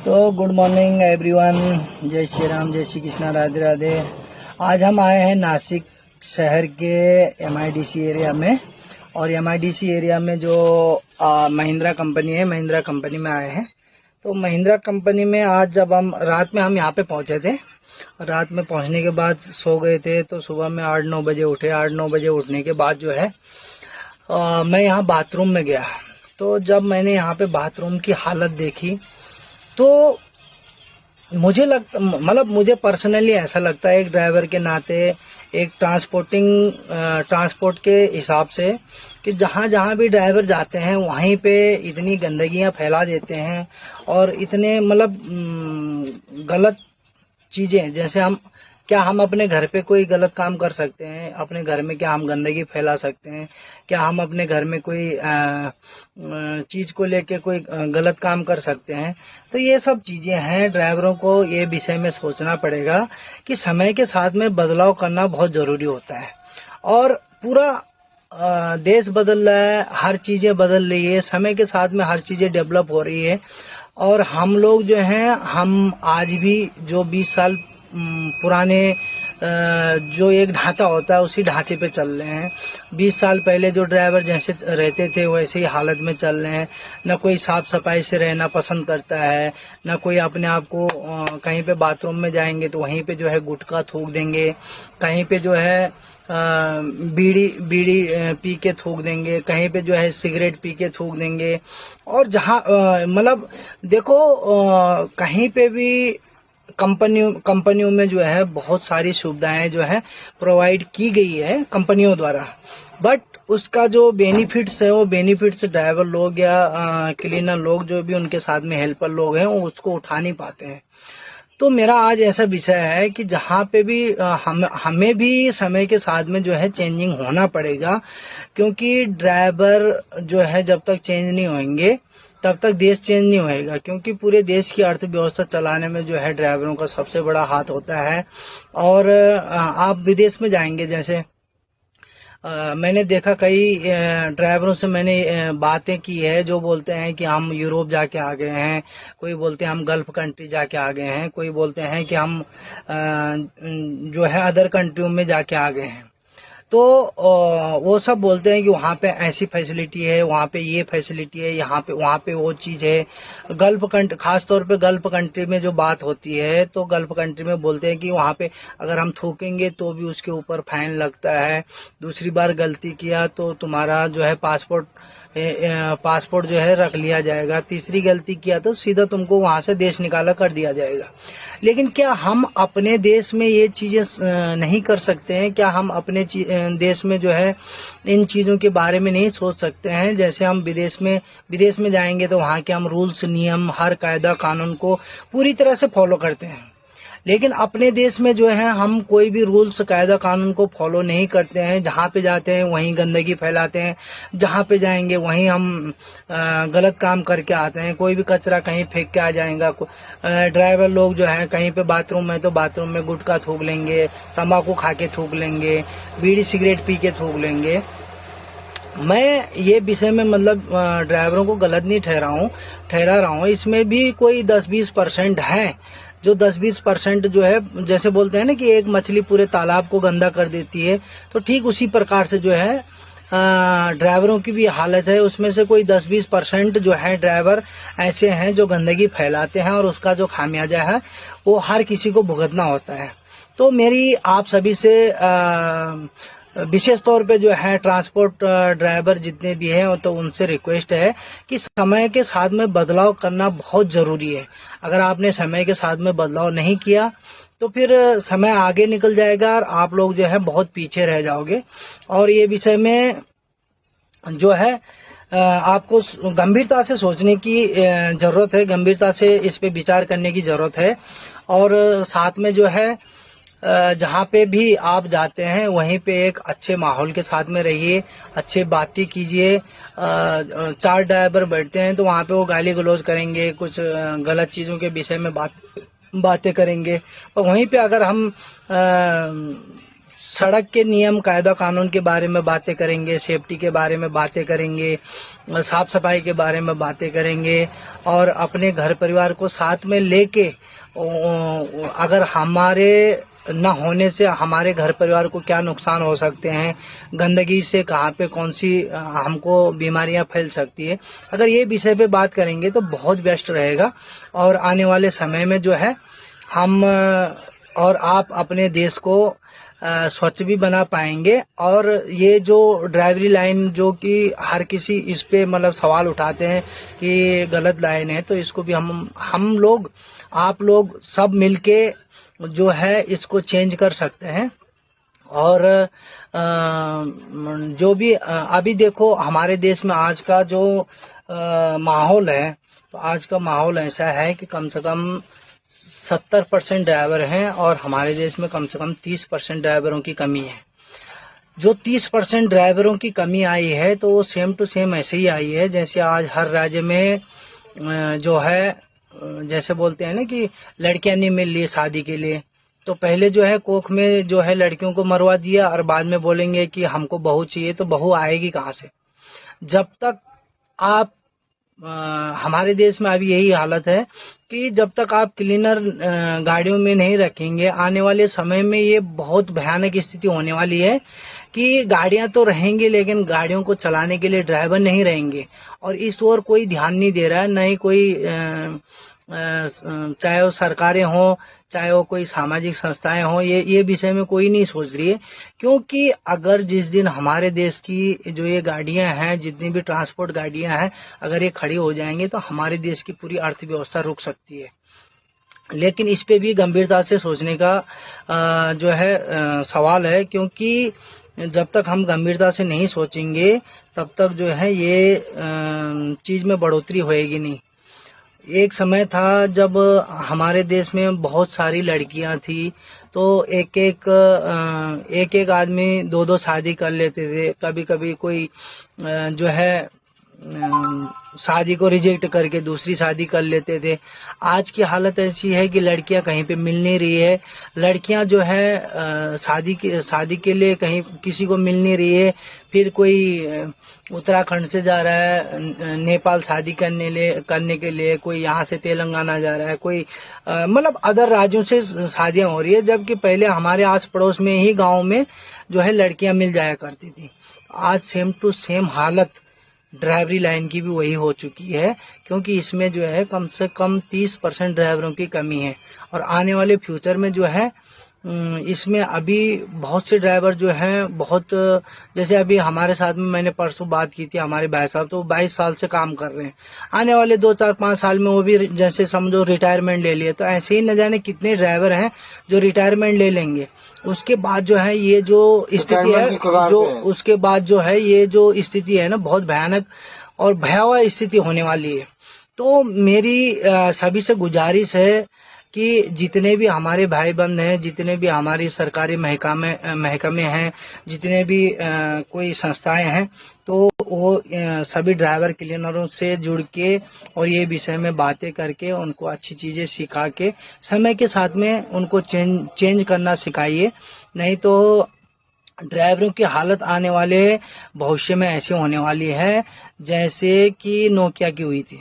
तो good morning everyone, जय श्री राम, जय श्री कृष्णा, राधे राधे। आज हम आए हैं नासिक शहर के एमआईडीसी एरिया में, और एमआईडीसी एरिया में जो महिंद्रा कंपनी है, महिंद्रा कंपनी में आए हैं। तो महिंद्रा कंपनी में आज जब हम रात में यहाँ पे पहुँचे थे, रात में पहुँचने के बाद सो गए थे, तो सुबह में 8-9 बजे उठे। 8-9 बजे उठने के बाद जो है मैं यहाँ बाथरूम में गया। तो जब मैंने यहाँ पे बाथरूम की हालत देखी तो मुझे पर्सनली ऐसा लगता है, एक ड्राइवर के नाते, एक ट्रांसपोर्ट के हिसाब से, कि जहाँ भी ड्राइवर जाते हैं वहीं पे इतनी गंदगियां फैला देते हैं और इतने गलत चीजें, जैसे क्या हम अपने घर पे कोई गलत काम कर सकते हैं? अपने घर में क्या हम गंदगी फैला सकते हैं? क्या हम अपने घर में कोई चीज को लेके कोई गलत काम कर सकते हैं? तो ये सब चीजें हैं, ड्राइवरों को ये विषय में सोचना पड़ेगा कि समय के साथ में बदलाव करना बहुत जरूरी होता है। और पूरा देश बदल रहा है, हर चीजें बदल रही है, समय के साथ में हर चीजें डेवलप हो रही है। और हम लोग जो हैं, हम आज भी जो 20 साल पुराने जो एक ढांचा होता है उसी ढांचे पे चल रहे हैं। 20 साल पहले जो ड्राइवर जैसे रहते थे वैसे ही हालत में चल रहे हैं। न कोई साफ सफाई से रहना पसंद करता है, न कोई अपने आप को कहीं पे बाथरूम में जाएंगे तो वहीं पे जो है गुटखा थूक देंगे, कहीं पे जो है बीड़ी पी के थूक देंगे, कहीं पे जो है सिगरेट पी के थूक देंगे। और जहाँ देखो, कहीं पे भी कंपनियों में जो है बहुत सारी सुविधाएं जो है प्रोवाइड की गई है कंपनियों द्वारा, बट उसका जो बेनिफिट्स है वो बेनिफिट्स ड्राइवर लोग या क्लीनर लोग, जो भी उनके साथ में हेल्पर लोग हैं, वो उसको उठा नहीं पाते हैं। तो मेरा आज ऐसा विषय है कि जहाँ पे भी हमें भी समय के साथ में जो है चेंजिंग होना पड़ेगा, क्योंकि ड्राइवर जो है जब तक चेंज नहीं होंगे तब तक देश चेंज नहीं होएगा। क्योंकि पूरे देश की अर्थव्यवस्था चलाने में जो है ड्राइवरों का सबसे बड़ा हाथ होता है। और आप विदेश में जाएंगे, जैसे मैंने देखा कई ड्राइवरों से मैंने बातें की है, जो बोलते हैं कि हम यूरोप जाके आ गए हैं, कोई बोलते हैं हम गल्फ कंट्री जाके आ गए हैं, कोई बोलते हैं कि हम जो है अदर कंट्रियों में जाके आ गए हैं। तो वो सब बोलते हैं कि वहाँ पे ऐसी फैसिलिटी है, वहाँ पे ये फैसिलिटी है, वहाँ पे वो चीज है। गल्फ कंट्री, खास तौर पे गल्फ कंट्री में जो बात होती है, तो गल्फ कंट्री में बोलते हैं कि वहाँ पे अगर हम थूकेंगे तो भी उसके ऊपर फाइन लगता है। दूसरी बार गलती किया तो तुम्हारा जो है पासपोर्ट जो है रख लिया जाएगा। तीसरी गलती किया तो सीधा तुमको वहां से देश निकाला कर दिया जाएगा। लेकिन क्या हम अपने देश में ये चीजें नहीं कर सकते हैं? क्या हम अपने देश में जो है इन चीजों के बारे में नहीं सोच सकते हैं? जैसे हम विदेश में जाएंगे तो वहां के हम रूल्स, नियम, हर कायदा कानून को पूरी तरह से फॉलो करते हैं। लेकिन अपने देश में जो है हम कोई भी रूल्स, कायदा कानून को फॉलो नहीं करते हैं। जहाँ पे जाते हैं वहीं गंदगी फैलाते हैं, जहाँ पे जाएंगे वहीं हम गलत काम करके आते हैं। कोई भी कचरा कहीं फेंक के आ जाएगा। ड्राइवर लोग जो है कहीं पे बाथरूम है तो बाथरूम में गुटखा थूक लेंगे, तंबाकू खा के थूक लेंगे, बीड़ी सिगरेट पी के थूक लेंगे। मैं ये विषय में ड्राइवरों को गलत नहीं ठहरा रहा हूँ। इसमें भी कोई 10-20% है, जो 10-20% जो है, जैसे बोलते हैं ना कि एक मछली पूरे तालाब को गंदा कर देती है, तो ठीक उसी प्रकार से जो है ड्राइवरों की भी हालत है। उसमें से कोई 10-20% जो है ड्राइवर ऐसे हैं जो गंदगी फैलाते हैं, और उसका जो खामियाजा है वो हर किसी को भुगतना होता है। तो मेरी आप सभी से विशेष तौर पे जो है ट्रांसपोर्ट ड्राइवर जितने भी हैं, तो उनसे रिक्वेस्ट है कि समय के साथ में बदलाव करना बहुत जरूरी है। अगर आपने समय के साथ में बदलाव नहीं किया तो फिर समय आगे निकल जाएगा और आप लोग जो है बहुत पीछे रह जाओगे। और ये विषय में जो है आपको गंभीरता से सोचने की जरूरत है, गंभीरता से इस पे विचार करने की जरूरत है। और साथ में जो है जहाँ पे भी आप जाते हैं वहीं पे एक अच्छे माहौल के साथ में रहिए, अच्छे बातें कीजिए। 4 ड्राइवर बैठते हैं तो वहाँ पे वो गाली गलौज करेंगे, कुछ गलत चीजों के विषय में बातें करेंगे। और वहीं पे अगर हम सड़क के नियम कायदा कानून के बारे में बातें करेंगे, सेफ्टी के बारे में बातें करेंगे, साफ सफाई के बारे में बातें करेंगे और अपने घर परिवार को साथ में लेके अगर हमारे न होने से हमारे घर परिवार को क्या नुकसान हो सकते हैं, गंदगी से कहाँ पे कौन सी हमको बीमारियां फैल सकती है, अगर ये विषय पे बात करेंगे तो बहुत बेस्ट रहेगा। और आने वाले समय में जो है हम और आप अपने देश को स्वच्छ भी बना पाएंगे। और ये जो ड्राइवरी लाइन जो कि हर किसी इस पे मतलब सवाल उठाते हैं कि गलत लाइन है, तो इसको भी हम लोग आप लोग सब मिलके जो है इसको चेंज कर सकते हैं। और जो भी अभी देखो हमारे देश में आज का जो माहौल है, तो आज का माहौल ऐसा है कि कम से कम 70% ड्राइवर हैं और हमारे देश में कम से कम 30% ड्राइवरों की कमी है। जो 30% ड्राइवरों की कमी आई है तो वो सेम टू सेम ऐसे ही आई है जैसे आज हर राज्य में जो है जैसे बोलते हैं ना कि लड़कियां नहीं मिल रही शादी के लिए, तो पहले जो है कोख में जो है लड़कियों को मरवा दिया और बाद में बोलेंगे कि हमको बहू चाहिए, तो बहू आएगी कहाँ से? जब तक आप हमारे देश में अभी यही हालत है कि जब तक आप क्लीनर गाड़ियों में नहीं रखेंगे, आने वाले समय में ये बहुत भयानक स्थिति होने वाली है कि गाड़ियां तो रहेंगी लेकिन गाड़ियों को चलाने के लिए ड्राइवर नहीं रहेंगे। और इस ओर कोई ध्यान नहीं दे रहा है, न ही कोई चाहे वो सरकारें हों चाहे वो कोई सामाजिक संस्थाएं हों, ये विषय में कोई नहीं सोच रही है। क्योंकि अगर जिस दिन हमारे देश की जो ये गाड़ियां हैं, जितनी भी ट्रांसपोर्ट गाड़ियां हैं, अगर ये खड़ी हो जाएंगे तो हमारे देश की पूरी अर्थव्यवस्था रुक सकती है। लेकिन इस पे भी गंभीरता से सोचने का जो है सवाल है, क्योंकि जब तक हम गंभीरता से नहीं सोचेंगे तब तक जो है ये चीज में बढ़ोतरी होएगी नहीं। एक समय था जब हमारे देश में बहुत सारी लड़कियां थी, तो एक एक आदमी दो दो शादी कर लेते थे। कभी कभी कोई जो है शादी को रिजेक्ट करके दूसरी शादी कर लेते थे। आज की हालत ऐसी है कि लड़कियां कहीं पे मिल नहीं रही है, लड़कियां जो है शादी के लिए कहीं किसी को मिल नहीं रही है। फिर कोई उत्तराखंड से जा रहा है नेपाल शादी करने के लिए, कोई यहाँ से तेलंगाना जा रहा है, कोई मतलब अदर राज्यों से शादियां हो रही है, जबकि पहले हमारे आस पड़ोस में ही गाँव में जो है लड़कियां मिल जाया करती थी। आज सेम टू सेम हालत ड्राइवरी लाइन की भी वही हो चुकी है, क्योंकि इसमें जो है कम से कम 30% ड्राइवरों की कमी है। और आने वाले फ्यूचर में जो है इसमें अभी बहुत से ड्राइवर जो हैं बहुत, जैसे अभी हमारे साथ में मैंने परसों बात की थी, हमारे भाई साहब तो 22 साल से काम कर रहे हैं। आने वाले 2-4-5 साल में वो भी जैसे समझो रिटायरमेंट ले लिए, तो ऐसे ही न जाने कितने ड्राइवर हैं जो रिटायरमेंट ले लेंगे। उसके बाद जो है ये जो स्थिति है, जो उसके बाद जो है ये जो स्थिति है ना, बहुत भयानक और भयावह स्थिति होने वाली है। तो मेरी सभी से गुजारिश है कि जितने भी हमारे भाई बंद हैं, जितने भी हमारी सरकारी महकमे हैं, जितने भी कोई संस्थाएं हैं, तो वो सभी ड्राइवर क्लीनरों से जुड़ के और ये विषय में बातें करके उनको अच्छी चीजें सिखा के समय के साथ में उनको चेंज करना सिखाइए। नहीं तो ड्राइवरों की हालत आने वाले भविष्य में ऐसी होने वाली है जैसे कि नोकिया की हुई थी।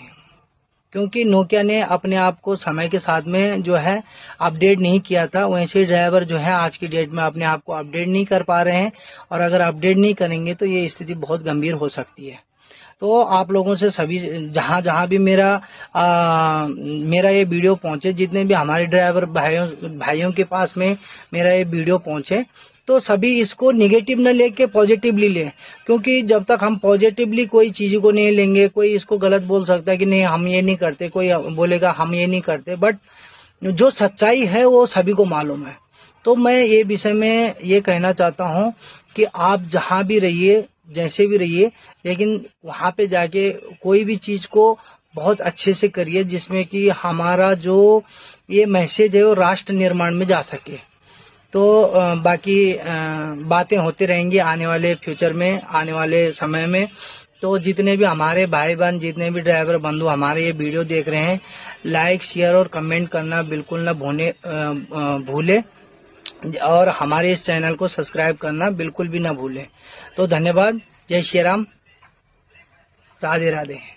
क्योंकि नोकिया ने अपने आप को समय के साथ में जो है अपडेट नहीं किया था, वैसे ड्राइवर जो है आज की डेट में अपने आप को अपडेट नहीं कर पा रहे हैं। और अगर अपडेट नहीं करेंगे तो ये स्थिति बहुत गंभीर हो सकती है। तो आप लोगों से सभी जहां भी मेरा ये वीडियो पहुंचे, जितने भी हमारे ड्राइवर भाइयों के पास में मेरा ये वीडियो पहुंचे, तो सभी इसको निगेटिव न लेके पॉजिटिवली लें। क्योंकि जब तक हम पॉजिटिवली कोई चीज को नहीं लेंगे, कोई इसको गलत बोल सकता है कि नहीं हम ये नहीं करते, कोई बोलेगा हम ये नहीं करते, बट जो सच्चाई है वो सभी को मालूम है। तो मैं ये विषय में ये कहना चाहता हूँ कि आप जहां भी रहिए, जैसे भी रहिए, लेकिन वहां पे जाके कोई भी चीज को बहुत अच्छे से करिए जिसमें कि हमारा जो ये मैसेज है वो राष्ट्र निर्माण में जा सके। तो बाकी बातें होती रहेंगी आने वाले फ्यूचर में, आने वाले समय में। तो जितने भी हमारे भाई बहन, जितने भी ड्राइवर बंधु हमारे ये वीडियो देख रहे हैं, लाइक शेयर और कमेंट करना बिल्कुल न भूले। और हमारे इस चैनल को सब्सक्राइब करना बिल्कुल भी ना भूलें। तो धन्यवाद। जय श्री राम। राधे राधे।